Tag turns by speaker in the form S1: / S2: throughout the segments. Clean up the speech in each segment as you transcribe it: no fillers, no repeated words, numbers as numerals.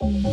S1: Desde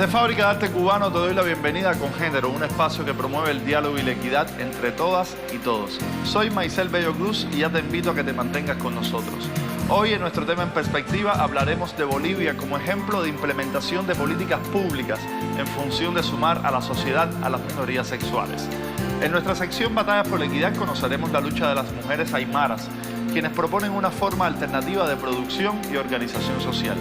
S1: Fábrica de Arte Cubano te doy la bienvenida a Con Género, un espacio que promueve el diálogo y la equidad entre todas y todos. Soy Maisel Bello Cruz y ya te invito a que te mantengas con nosotros. Hoy en nuestro tema en perspectiva hablaremos de Bolivia como ejemplo de implementación de políticas públicas en función de sumar a la sociedad a las minorías sexuales. En nuestra sección Batallas por la Equidad conoceremos la lucha de las mujeres aymaras, quienes proponen una forma alternativa de producción y organización social.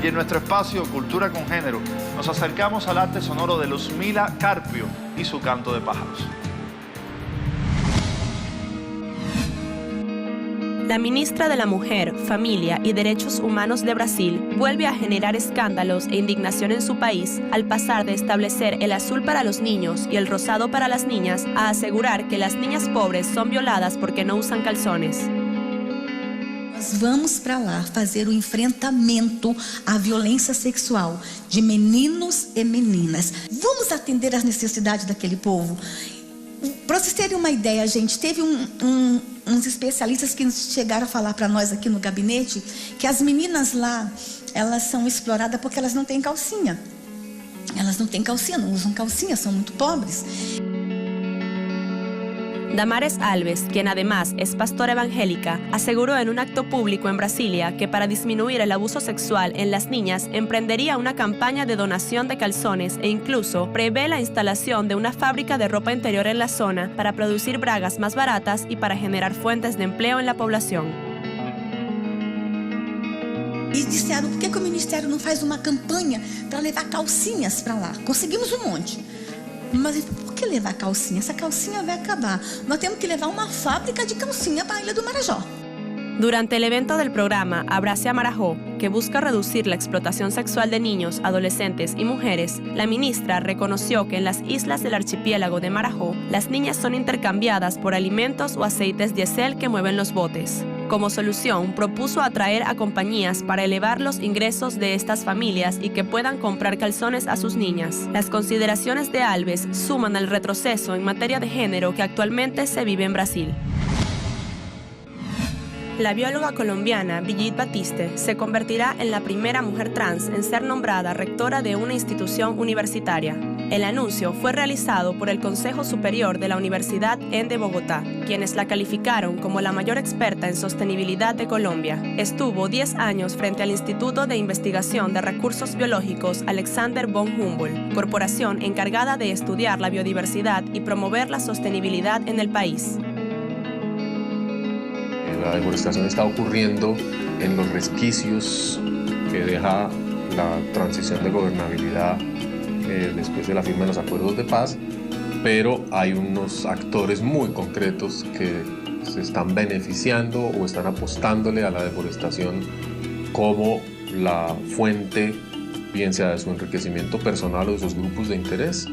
S1: Y en nuestro espacio Cultura con Género nos acercamos al arte sonoro de Luzmila Carpio y su canto de pájaros.
S2: La ministra de la Mujer, Familia y Derechos Humanos de Brasil vuelve a generar escándalos e indignación en su país al pasar de establecer el azul para los niños y el rosado para las niñas a asegurar que las niñas pobres son violadas porque no usan calzones.
S3: Nós vamos para lá fazer o enfrentamento à violência sexual de meninos e meninas. Vamos atender às necessidades daquele povo. Para vocês terem uma ideia, gente, teve uns especialistas que chegaram a falar para nós aqui no gabinete que as meninas lá, elas são exploradas porque elas não têm calcinha. Elas não têm calcinha, não usam calcinha, são muito pobres.
S2: Damares Alves, quien además es pastora evangélica, aseguró en un acto público en Brasilia que para disminuir el abuso sexual en las niñas emprendería una campaña de donación de calzones e incluso prevé la instalación de una fábrica de ropa interior en la zona para producir bragas más baratas y para generar fuentes de empleo en la población.
S3: E disseram, por que o Ministério não faz uma campanha para levar calcinhas para lá? Conseguimos um monte. Mas por que levar calcinha? Essa calcinha vai acabar. Nós temos que levar uma fábrica de calcinha para a Ilha do Marajó.
S2: Durante el evento del programa Abrace a Marajó, que busca reducir la explotación sexual de niños, adolescentes y mujeres, la ministra reconoció que en las islas del archipiélago de Marajó, las niñas son intercambiadas por alimentos o aceites diésel que mueven los botes. Como solución, propuso atraer a compañías para elevar los ingresos de estas familias y que puedan comprar calzones a sus niñas. Las consideraciones de Alves suman al retroceso en materia de género que actualmente se vive en Brasil. La bióloga colombiana Brigitte Batiste se convertirá en la primera mujer trans en ser nombrada rectora de una institución universitaria. El anuncio fue realizado por el Consejo Superior de la Universidad ENDE Bogotá, quienes la calificaron como la mayor experta en sostenibilidad de Colombia. Estuvo 10 años frente al Instituto de Investigación de Recursos Biológicos Alexander von Humboldt, corporación encargada de estudiar la biodiversidad y promover la sostenibilidad en el país.
S4: La deforestación está ocurriendo en los resquicios que deja la transición de gobernabilidad después de la firma de los acuerdos de paz, pero hay unos actores muy concretos que se están beneficiando o están apostándole a la deforestación como la fuente, bien sea de su enriquecimiento personal o de sus grupos de interés.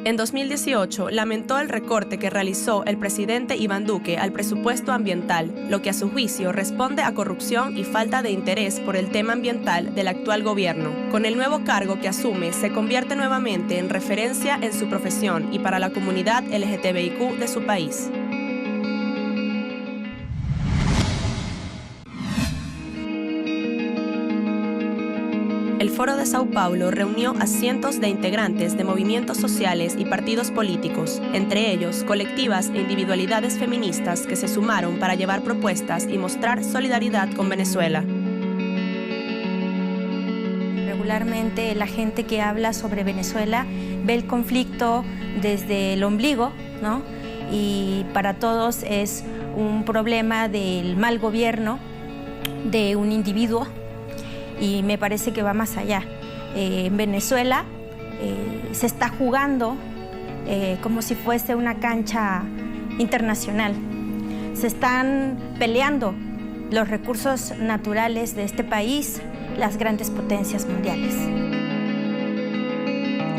S2: En 2018, lamentó el recorte que realizó el presidente Iván Duque al presupuesto ambiental, lo que a su juicio responde a corrupción y falta de interés por el tema ambiental del actual gobierno. Con el nuevo cargo que asume, se convierte nuevamente en referencia en su profesión y para la comunidad LGTBIQ de su país. El Foro de Sao Paulo reunió a cientos de integrantes de movimientos sociales y partidos políticos, entre ellos colectivas e individualidades feministas que se sumaron para llevar propuestas y mostrar solidaridad con Venezuela.
S5: Regularmente la gente que habla sobre Venezuela ve el conflicto desde el ombligo, ¿no? Y para todos es un problema del mal gobierno de un individuo. Y me parece que va más allá. En Venezuela se está jugando como si fuese una cancha internacional. Se están peleando los recursos naturales de este país, las grandes potencias mundiales.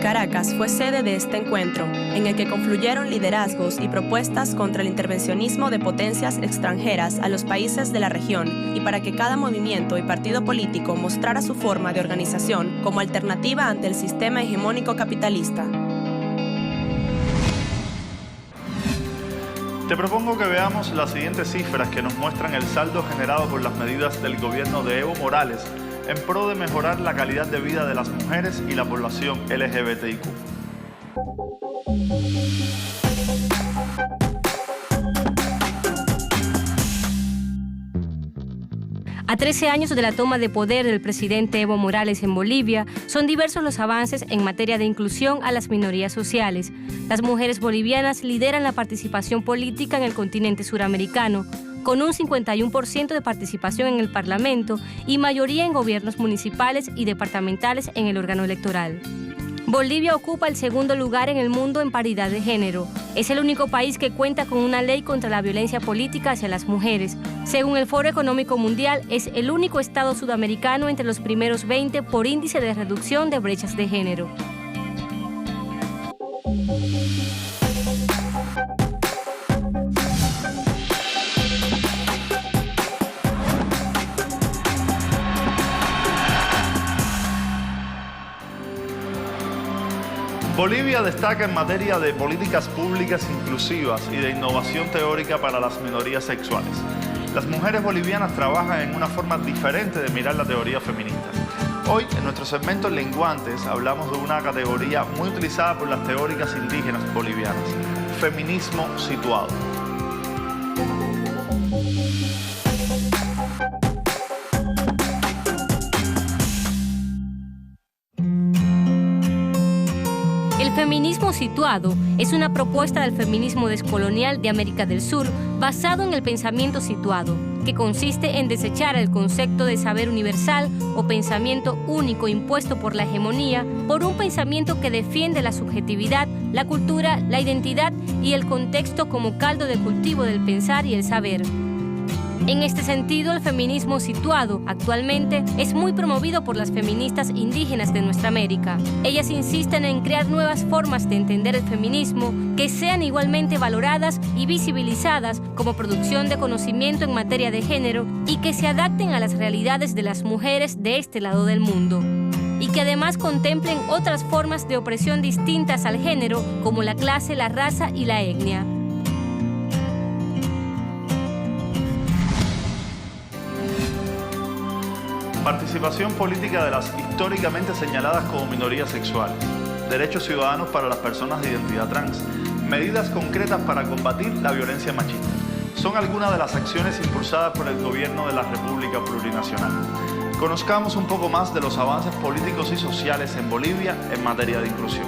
S2: Caracas fue sede de este encuentro, en el que confluyeron liderazgos y propuestas contra el intervencionismo de potencias extranjeras a los países de la región y para que cada movimiento y partido político mostrara su forma de organización como alternativa ante el sistema hegemónico capitalista.
S1: Te propongo que veamos las siguientes cifras que nos muestran el saldo generado por las medidas del gobierno de Evo Morales en pro de mejorar la calidad de vida de las mujeres y la población LGBTIQ.
S6: A 13 años de la toma de poder del presidente Evo Morales en Bolivia, son diversos los avances en materia de inclusión a las minorías sociales. Las mujeres bolivianas lideran la participación política en el continente suramericano, con un 51% de participación en el Parlamento y mayoría en gobiernos municipales y departamentales en el órgano electoral. Bolivia ocupa el segundo lugar en el mundo en paridad de género. Es el único país que cuenta con una ley contra la violencia política hacia las mujeres. Según el Foro Económico Mundial, es el único estado sudamericano entre los primeros 20 por índice de reducción de brechas de género.
S1: Bolivia destaca en materia de políticas públicas inclusivas y de innovación teórica para las minorías sexuales. Las mujeres bolivianas trabajan en una forma diferente de mirar la teoría feminista. Hoy, en nuestro segmento Lenguantes, hablamos de una categoría muy utilizada por las teóricas indígenas bolivianas: feminismo situado.
S6: El feminismo situado es una propuesta del feminismo descolonial de América del Sur basado en el pensamiento situado, que consiste en desechar el concepto de saber universal o pensamiento único impuesto por la hegemonía por un pensamiento que defiende la subjetividad, la cultura, la identidad y el contexto como caldo de cultivo del pensar y el saber. En este sentido, el feminismo situado actualmente es muy promovido por las feministas indígenas de nuestra América. Ellas insisten en crear nuevas formas de entender el feminismo que sean igualmente valoradas y visibilizadas como producción de conocimiento en materia de género y que se adapten a las realidades de las mujeres de este lado del mundo. Y que además contemplen otras formas de opresión distintas al género como la clase, la raza y la etnia.
S1: Participación política de las históricamente señaladas como minorías sexuales, derechos ciudadanos para las personas de identidad trans, medidas concretas para combatir la violencia machista. Son algunas de las acciones impulsadas por el gobierno de la República Plurinacional. Conozcamos un poco más de los avances políticos y sociales en Bolivia en materia de inclusión.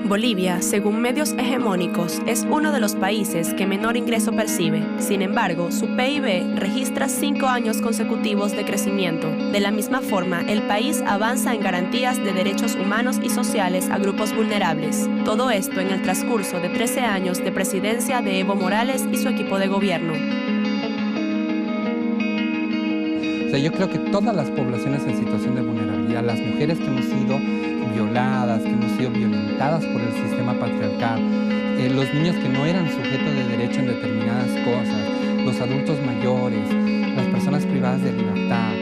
S2: Bolivia, según medios hegemónicos, es uno de los países que menor ingreso percibe. Sin embargo, su PIB registra 5 años consecutivos de crecimiento. De la misma forma, el país avanza en garantías de derechos humanos y sociales a grupos vulnerables. Todo esto en el transcurso de 13 años de presidencia de Evo Morales y su equipo de gobierno.
S7: Yo creo que todas las poblaciones en situación de vulnerabilidad, las mujeres que hemos sido violadas, que hemos sido violentadas por el sistema patriarcal, los niños que no eran sujetos de derecho en determinadas cosas, los adultos mayores, las personas privadas de libertad,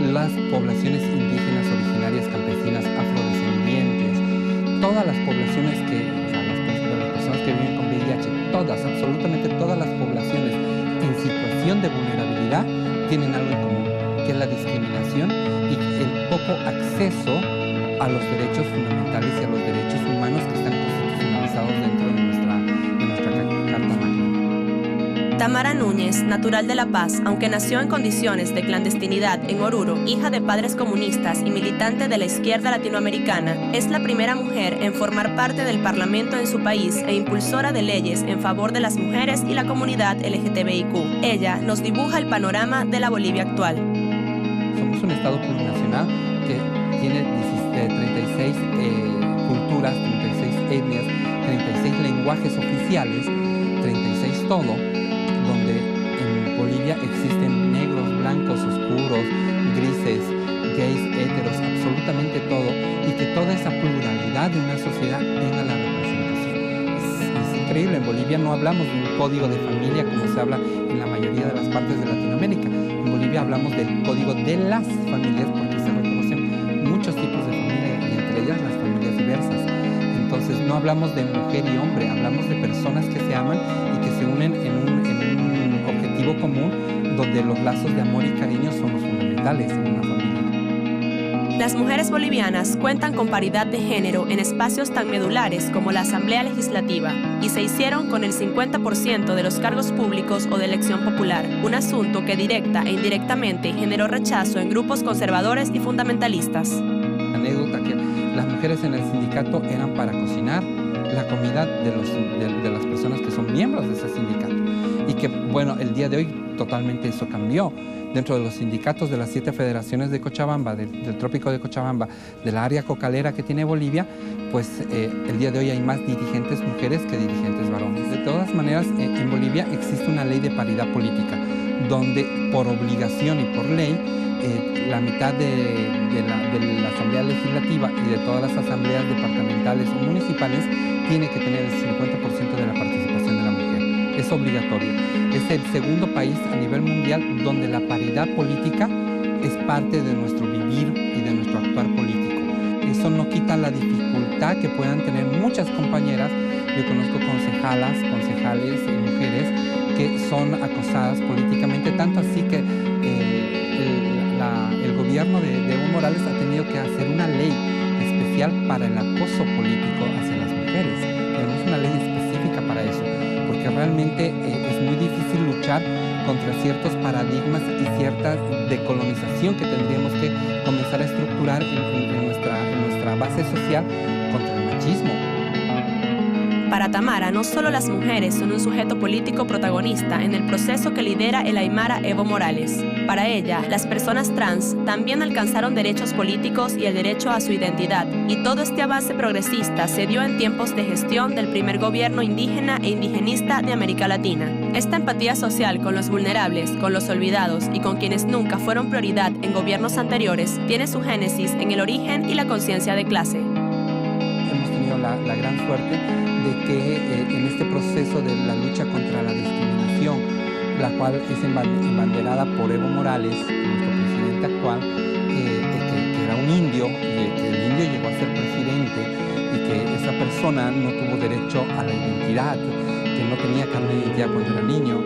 S7: las poblaciones indígenas, originarias, campesinas, afrodescendientes, todas las poblaciones las personas que viven con VIH, todas, absolutamente todas las poblaciones en situación de vulnerabilidad tienen algo en común, que es la discriminación y el poco acceso a los derechos fundamentales y a los derechos humanos que están constitucionalizados dentro de nuestra Carta Magna.
S2: Tamara Núñez, natural de La Paz, aunque nació en condiciones de clandestinidad en Oruro, hija de padres comunistas y militante de la izquierda latinoamericana, es la primera mujer en formar parte del Parlamento en su país e impulsora de leyes en favor de las mujeres y la comunidad LGTBIQ. Ella nos dibuja el panorama de la Bolivia actual.
S7: Somos un estado plurinacional que tiene 36 culturas, 36 etnias, 36 lenguajes oficiales, 36 todo, donde en Bolivia existen negros, blancos, oscuros, grises, gays, héteros, absolutamente todo, y que toda esa pluralidad de una sociedad tenga la representación. Es increíble, en Bolivia no hablamos de un código de familia como se habla en la mayoría de las partes de Latinoamérica. En Bolivia hablamos del código de las familias porque se reconocen muchos tipos de familia y entre ellas las familias diversas. Entonces no hablamos de mujer y hombre, hablamos de personas que se aman y que se unen en un objetivo común donde los lazos de amor y cariño son los fundamentales en una familia.
S2: Las mujeres bolivianas cuentan con paridad de género en espacios tan medulares como la Asamblea Legislativa y se hicieron con el 50% de los cargos públicos o de elección popular, un asunto que directa e indirectamente generó rechazo en grupos conservadores y fundamentalistas.
S7: La anécdota que las mujeres en el sindicato eran para cocinar la comida de las personas que son miembros de ese sindicato y que, bueno, el día de hoy totalmente eso cambió. Dentro de los sindicatos de las 7 federaciones de Cochabamba, del trópico de Cochabamba, de la área cocalera que tiene Bolivia, pues el día de hoy hay más dirigentes mujeres que dirigentes varones. De todas maneras, en Bolivia existe una ley de paridad política, donde por obligación y por ley, la mitad de la Asamblea Legislativa y de todas las asambleas departamentales o municipales tiene que tener el 50% de la participación de la mujer. Es obligatorio. Es el segundo país a nivel mundial donde la paridad política es parte de nuestro vivir y de nuestro actuar político. Eso no quita la dificultad que puedan tener muchas compañeras. Yo conozco concejales y mujeres que son acosadas políticamente, tanto así que el gobierno de Evo Morales ha tenido que hacer una ley especial para el acoso político hacia las mujeres. Tenemos una ley específica para eso, porque realmente es muy difícil luchar contra ciertos paradigmas y cierta decolonización que tendríamos que comenzar a estructurar en nuestra base social contra el machismo.
S2: Para Tamara, no solo las mujeres son un sujeto político protagonista en el proceso que lidera el aymara Evo Morales. Para ella, las personas trans también alcanzaron derechos políticos y el derecho a su identidad, y todo este avance progresista se dio en tiempos de gestión del primer gobierno indígena e indigenista de América Latina. Esta empatía social con los vulnerables, con los olvidados y con quienes nunca fueron prioridad en gobiernos anteriores tiene su génesis en el origen y la conciencia de clase.
S7: Hemos tenido la gran suerte de que en este proceso de la lucha contra la discriminación, la cual es embanderada por Evo Morales, nuestro presidente actual, que era un indio, y que el indio llegó a ser presidente, y que esa persona no tuvo derecho a la identidad, que no tenía carnet de identidad cuando era niño,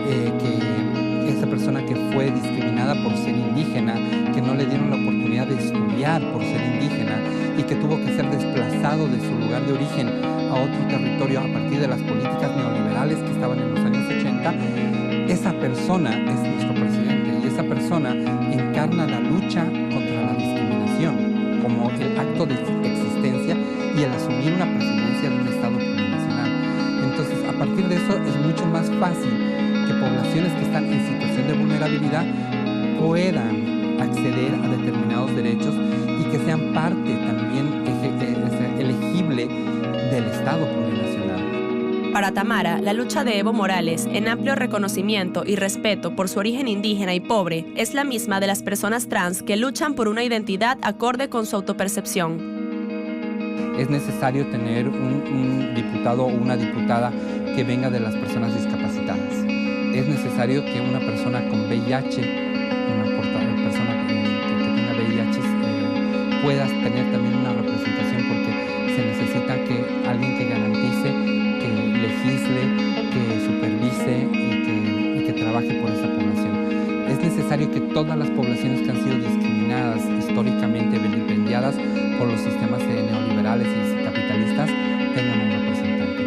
S7: que esa persona que fue discriminada por ser indígena, que no le dieron la oportunidad de estudiar por ser indígena, y que tuvo que ser desplazado de su lugar de origen a otro territorio a partir de las políticas neoliberales que estaban en los años 80, esa persona es nuestro presidente y esa persona encarna la lucha contra la discriminación como el acto de existencia y el asumir una presidencia de un Estado plurinacional. Entonces, a partir de eso es mucho más fácil que poblaciones que están en situación de vulnerabilidad puedan acceder a determinados derechos y que sean parte también elegible del Estado plurinacional.
S2: Para Tamara, la lucha de Evo Morales en amplio reconocimiento y respeto por su origen indígena y pobre es la misma de las personas trans que luchan por una identidad acorde con su autopercepción.
S7: Es necesario tener un diputado o una diputada que venga de las personas discapacitadas. Es necesario que una persona con VIH, una persona que tenga VIH, pueda tener también una representación, porque se necesita que alguien que garantice, que legisle, que supervise y que trabaje por esa población. Es necesario que todas las poblaciones que han sido discriminadas históricamente, vilipendiadas por los sistemas neoliberales y capitalistas, tengan un representante.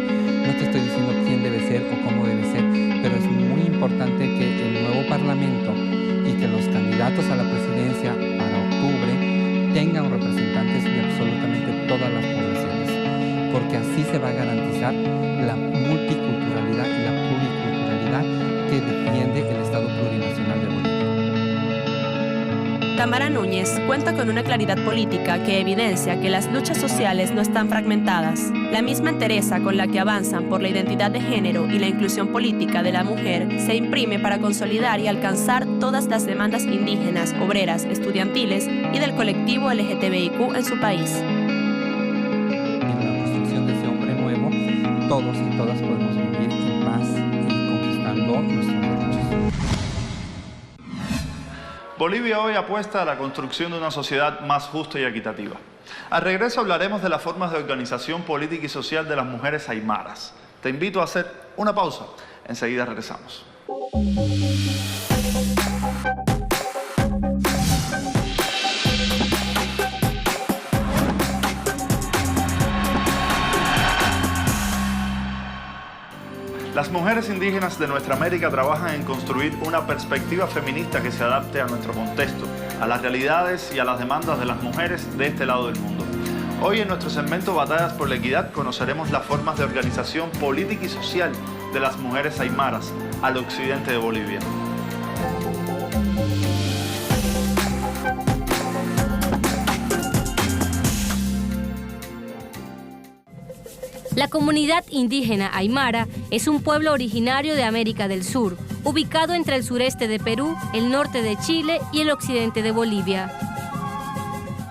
S7: No te estoy diciendo quién debe ser o cómo debe ser, pero es muy importante que el nuevo Parlamento y que los candidatos a la presidencia para octubre tengan representantes de absolutamente todas las poblaciones, porque así se va a garantizar la multiculturalidad y la pluriculturalidad que defiende el Estado plurinacional de Bolivia.
S2: Tamara Núñez cuenta con una claridad política que evidencia que las luchas sociales no están fragmentadas. La misma entereza con la que avanzan por la identidad de género y la inclusión política de la mujer se imprime para consolidar y alcanzar todas las demandas indígenas, obreras, estudiantiles y del colectivo LGTBIQ en su país.
S7: En la construcción de ese hombre nuevo, todos y todas podemos vivir en paz y conquistando nuestros derechos.
S1: Bolivia hoy apuesta a la construcción de una sociedad más justa y equitativa. Al regreso hablaremos de las formas de organización política y social de las mujeres aymaras. Te invito a hacer una pausa. Enseguida regresamos. Las mujeres indígenas de nuestra América trabajan en construir una perspectiva feminista que se adapte a nuestro contexto, a las realidades y a las demandas de las mujeres de este lado del mundo. Hoy en nuestro segmento Batallas por la Equidad conoceremos las formas de organización política y social de las mujeres aymaras al occidente de Bolivia.
S6: La comunidad indígena aymara es un pueblo originario de América del Sur, ubicado entre el sureste de Perú, el norte de Chile y el occidente de Bolivia.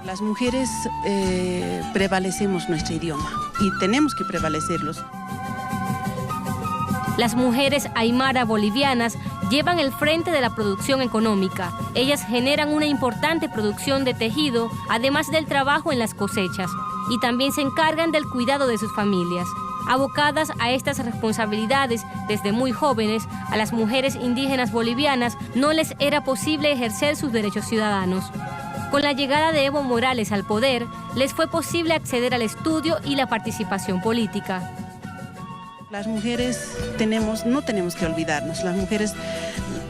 S8: Las mujeres prevalecemos nuestro idioma y tenemos que prevalecerlos.
S6: Las mujeres aymara bolivianas llevan el frente de la producción económica. Ellas generan una importante producción de tejido, además del trabajo en las cosechas, y también se encargan del cuidado de sus familias. Abocadas a estas responsabilidades desde muy jóvenes, a las mujeres indígenas bolivianas no les era posible ejercer sus derechos ciudadanos. Con la llegada de Evo Morales al poder, les fue posible acceder al estudio y la participación política.
S8: Las mujeres no tenemos que olvidarnos. Las mujeres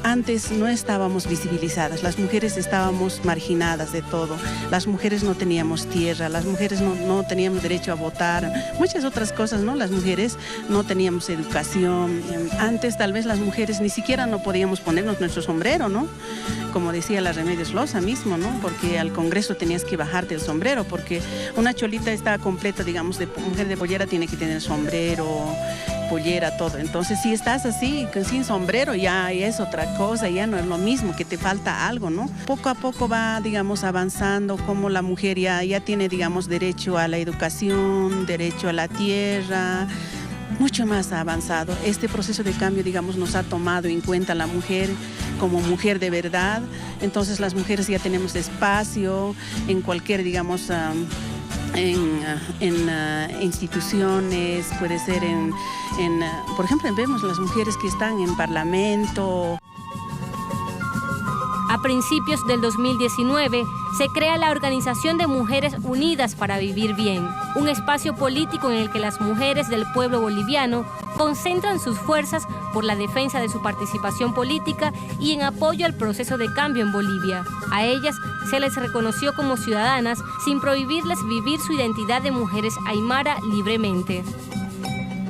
S8: antes no estábamos visibilizadas, las mujeres estábamos marginadas de todo. Las mujeres no teníamos tierra, las mujeres no teníamos derecho a votar, muchas otras cosas, ¿no? Las mujeres no teníamos educación. Antes tal vez las mujeres ni siquiera no podíamos ponernos nuestro sombrero, ¿no? Como decía la Remedios Loza mismo, ¿no? Porque al Congreso tenías que bajarte el sombrero, porque una cholita está completa, digamos, de mujer de pollera tiene que tener sombrero, pollera, todo. Entonces, si estás así, sin sombrero, ya es otra cosa, ya no es lo mismo, que te falta algo, ¿no? Poco a poco va, digamos, avanzando, como la mujer ya tiene, digamos, derecho a la educación, derecho a la tierra, mucho más avanzado. Este proceso de cambio, digamos, nos ha tomado en cuenta la mujer como mujer de verdad. Entonces, las mujeres ya tenemos espacio en cualquier, digamos, en instituciones, puede ser por ejemplo, vemos las mujeres que están en parlamento.
S6: A principios del 2019 se crea la Organización de Mujeres Unidas para Vivir Bien, un espacio político en el que las mujeres del pueblo boliviano concentran sus fuerzas por la defensa de su participación política y en apoyo al proceso de cambio en Bolivia. A ellas se les reconoció como ciudadanas sin prohibirles vivir su identidad de mujeres aymara libremente.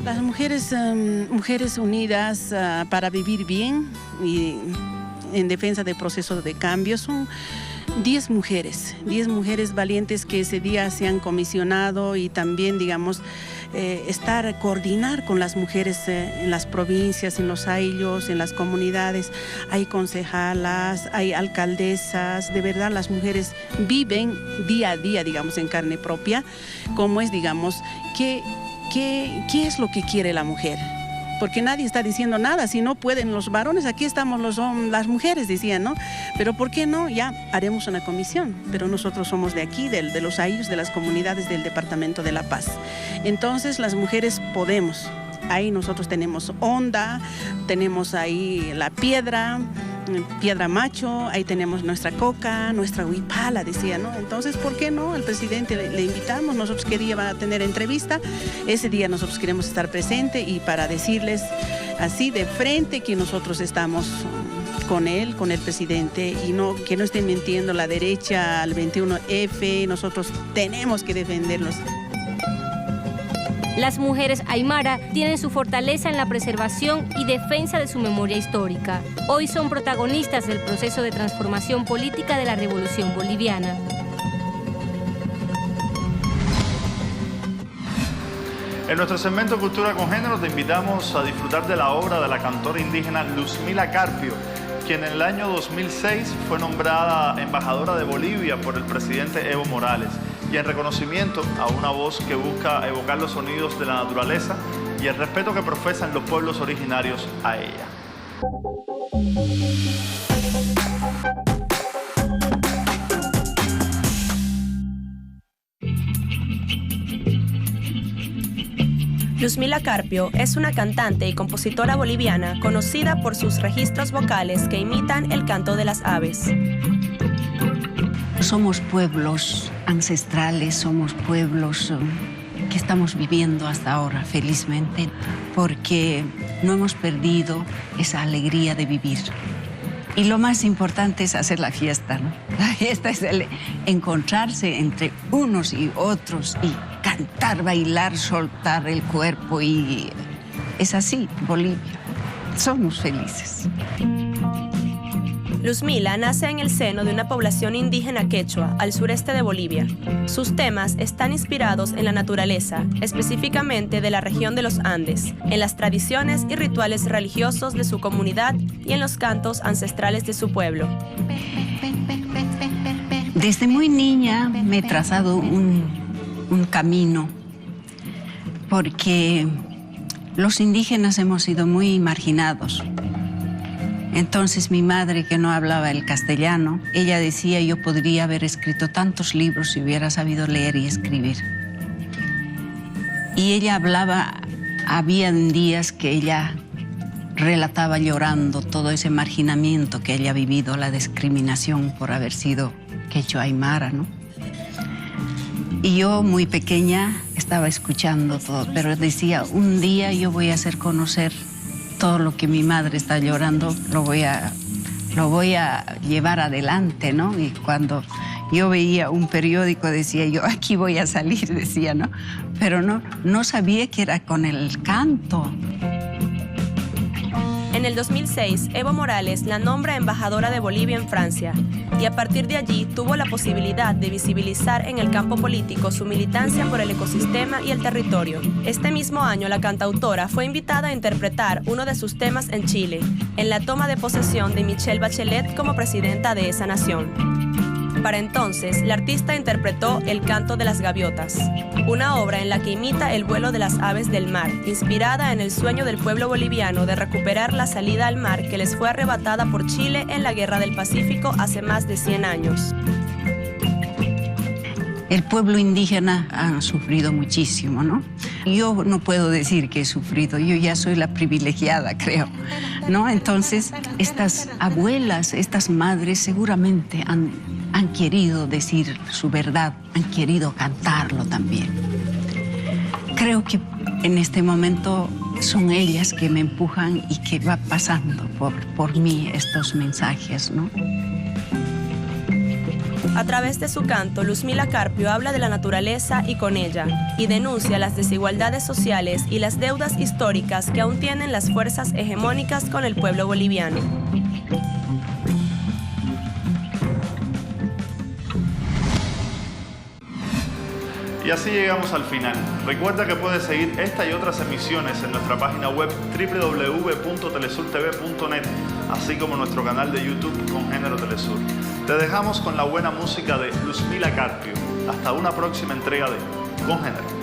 S8: Las mujeres unidas para vivir bien y en defensa del proceso de cambio son 10 mujeres valientes que ese día se han comisionado y también, digamos, coordinar con las mujeres en las provincias, en los ayllus, en las comunidades. Hay concejalas, hay alcaldesas, de verdad las mujeres viven día a día, digamos, en carne propia, cómo es, digamos, qué es lo que quiere la mujer. Porque nadie está diciendo nada, si no pueden los varones, aquí estamos las mujeres, decían, ¿no? Pero ¿por qué no? Ya haremos una comisión, pero nosotros somos de aquí, de los ayllus, de las comunidades del Departamento de La Paz. Entonces las mujeres podemos, ahí nosotros tenemos Onda, tenemos ahí la Piedra Macho, ahí tenemos nuestra coca, nuestra huipala, decía, ¿no? Entonces, ¿por qué no? Al presidente le invitamos, nosotros qué día va a tener entrevista, ese día nosotros queremos estar presentes y para decirles así de frente que nosotros estamos con él, con el presidente, y que no estén mintiendo la derecha al 21F, nosotros tenemos que defenderlos.
S6: Las mujeres aymara tienen su fortaleza en la preservación y defensa de su memoria histórica. Hoy son protagonistas del proceso de transformación política de la Revolución Boliviana.
S1: En nuestro segmento Cultura con Género te invitamos a disfrutar de la obra de la cantora indígena Luzmila Carpio, quien en el año 2006 fue nombrada embajadora de Bolivia por el presidente Evo Morales, y en reconocimiento a una voz que busca evocar los sonidos de la naturaleza y el respeto que profesan los pueblos originarios a ella.
S2: Luzmila Carpio es una cantante y compositora boliviana conocida por sus registros vocales que imitan el canto de las aves.
S9: Somos pueblos ancestrales, somos pueblos que estamos viviendo hasta ahora felizmente porque no hemos perdido esa alegría de vivir. Y lo más importante es hacer la fiesta, ¿no? La fiesta es el encontrarse entre unos y otros y cantar, bailar, soltar el cuerpo y es así, Bolivia. Somos felices.
S2: Luzmila nace en el seno de una población indígena quechua al sureste de Bolivia. Sus temas están inspirados en la naturaleza, específicamente de la región de los Andes, en las tradiciones y rituales religiosos de su comunidad y en los cantos ancestrales de su pueblo.
S9: Desde muy niña me he trazado un camino porque los indígenas hemos sido muy marginados. Entonces mi madre, que no hablaba el castellano, ella decía yo podría haber escrito tantos libros si hubiera sabido leer y escribir. Y ella hablaba, habían días que ella relataba llorando todo ese marginamiento que ella ha vivido, la discriminación por haber sido quechua aymara, ¿no? Y yo muy pequeña estaba escuchando todo, pero decía, un día yo voy a hacer conocer todo lo que mi madre está llorando, lo voy a llevar adelante, ¿no? Y cuando yo veía un periódico decía yo, aquí voy a salir, decía, ¿no? Pero no sabía que era con el canto.
S2: En el 2006, Evo Morales la nombra embajadora de Bolivia en Francia y a partir de allí tuvo la posibilidad de visibilizar en el campo político su militancia por el ecosistema y el territorio. Este mismo año, la cantautora fue invitada a interpretar uno de sus temas en Chile, en la toma de posesión de Michelle Bachelet como presidenta de esa nación. Para entonces, la artista interpretó El canto de las gaviotas, una obra en la que imita el vuelo de las aves del mar, inspirada en el sueño del pueblo boliviano de recuperar la salida al mar que les fue arrebatada por Chile en la Guerra del Pacífico hace más de 100 años.
S9: El pueblo indígena ha sufrido muchísimo, ¿no? Yo no puedo decir que he sufrido, yo ya soy la privilegiada, creo, ¿no? Entonces, estas abuelas, estas madres seguramente han querido decir su verdad, han querido cantarlo también. Creo que en este momento son ellas que me empujan y que va pasando por mí estos mensajes, ¿no?
S2: A través de su canto, Luzmila Carpio habla de la naturaleza y con ella, y denuncia las desigualdades sociales y las deudas históricas que aún tienen las fuerzas hegemónicas con el pueblo boliviano.
S1: Y así llegamos al final. Recuerda que puedes seguir esta y otras emisiones en nuestra página web www.telesurtv.net, así como nuestro canal de YouTube con Género Telesur. Te dejamos con la buena música de Luzmila Carpio. Hasta una próxima entrega de Con Género.